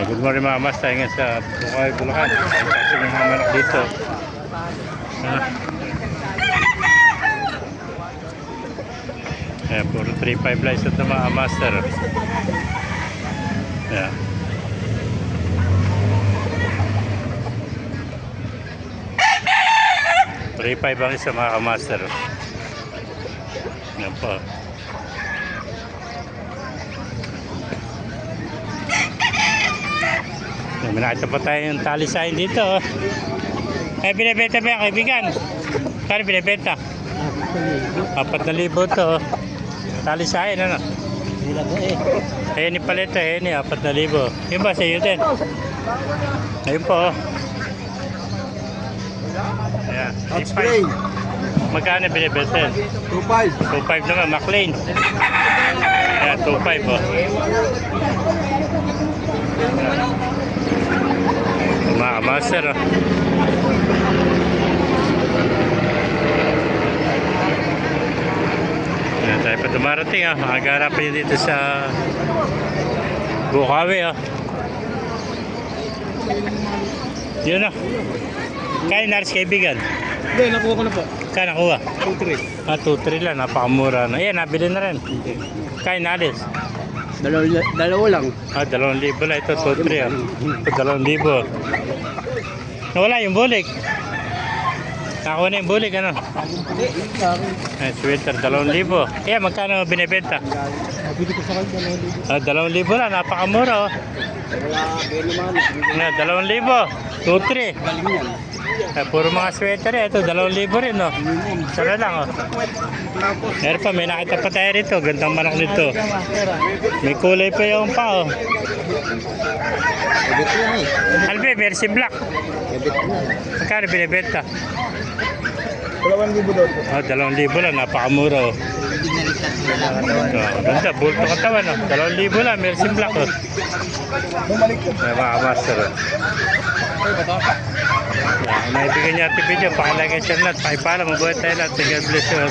Good morning mga mas, tayo nga sa Bukay, Bulacan. Kasi yung mga manok dito. Ayan, puro 3.5 lang isa ito mga master. Ayan. Three-five ang isa mga master. Ayan po. May nakita pa tayo yung talisayin dito. Eh, binibenta ba yung kaibigan? Kano binibenta? 4,000 to. Talisayin, ano? Ayan yung paleta, ayan yung 4,000. Yun ba sa iyo din? Ayun po. Ayan. Outspray. Magkano binibenta? 2.5. 2.5 naman, McLean. Ayan, 2.5 oh. Mga master oh. Ayan tayo pa dumarating oh. Makagarapan nyo dito sa Bukawi oh. Yun oh. Kaya naris kaibigan? Hindi, nakuha ko na po. Kaya nakuha? 2.3. 2.3 lang, napakamura na. Ayan, nabili na rin. Kaya nalis? Dalawa lang. 2,000 lang ito, 2.3 ah. 2,000. Nawala yung bulik. Nakuha na yung bulik, ano? Ay, sweater, 2,000. Ayan, magkano binibenta? Bili ko sa kanya 2,000 lang, napakamura oh. Wala, 2,000. 2.3. Puro mga sweater eh. Ito, 2,000 rin oh. Sana lang oh. Meron pa, may nakita pa tayo rito. Gandang manok nito. May kulay pa yung pa oh. Albe, versi black. Magkano binibenta? 2,000 doon. 2,000 lang, napakamura oh. Ganda, bulto katawan oh. 2,000 lang, versi black oh. May mga master oh. Naibigan niya ati video, pakilagay siya lahat, pakipala, mabuhay tayo lahat. God bless you.